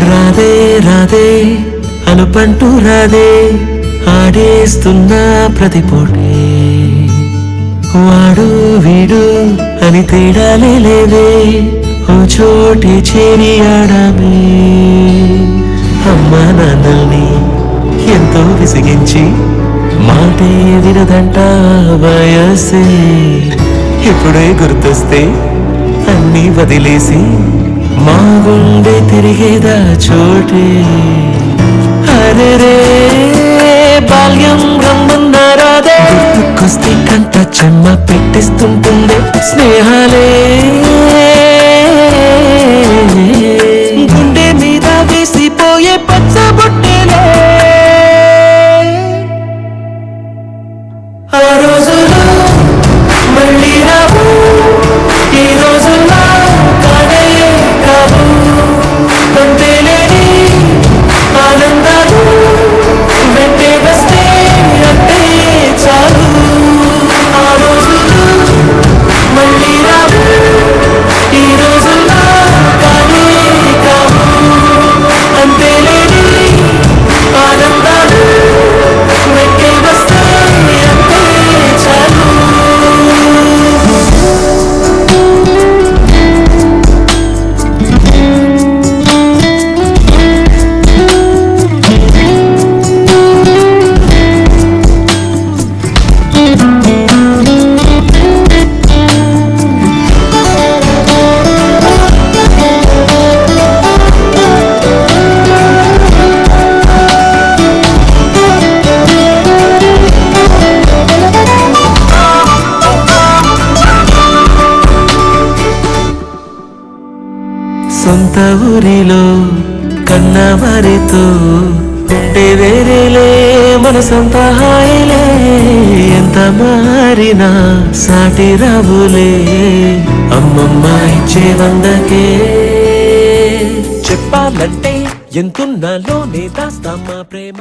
రాధే రాధే అనుపంటూ రాధే ఆడేస్తున్నా ప్రతి పోటీ వాడు వీడు అని తేడాలే లేదే ఓ చోటి చేరి ఆడామే అమ్మా నాన్నల్ని ఎంతో విసిగించి మాటే వినదంట వయసే ఇప్పుడే గుర్తొస్తే అన్నీ వదిలేసి మా గుండె తిరిగేదా చోటే అరే రే బాల్యం రమ్మన్నారాదే గుర్తుకొస్తే కంట చెమ్మ పెట్టిస్తుంటుంది స్నేహాలే గుండె మీద వేసిపోయే పచ్చబొట్టేలే ఆ రోజులు మళ్ళీ రావు ఈ రోజుల్లో కానే కావు అంతేలేని ఆనందాలు వెంటే వస్తే అంతే చాలు ఆ రోజులు మళ్ళీ రావు ఈ రోజుల్లో కానే కావు అంతేలేని ఆనందాలు వెంటే వస్తే అంతే చాలు సొంత ఊరిలో కన్నవారితో ఉండే వేరేలే మన సొంత హాయిలే ఎంత మారినా సాటి రావులే అమ్మమ్మ ఇచ్చే వందకే చెప్పాలంటే ఎంతున్నలోనే దాస్తామా ప్రేమ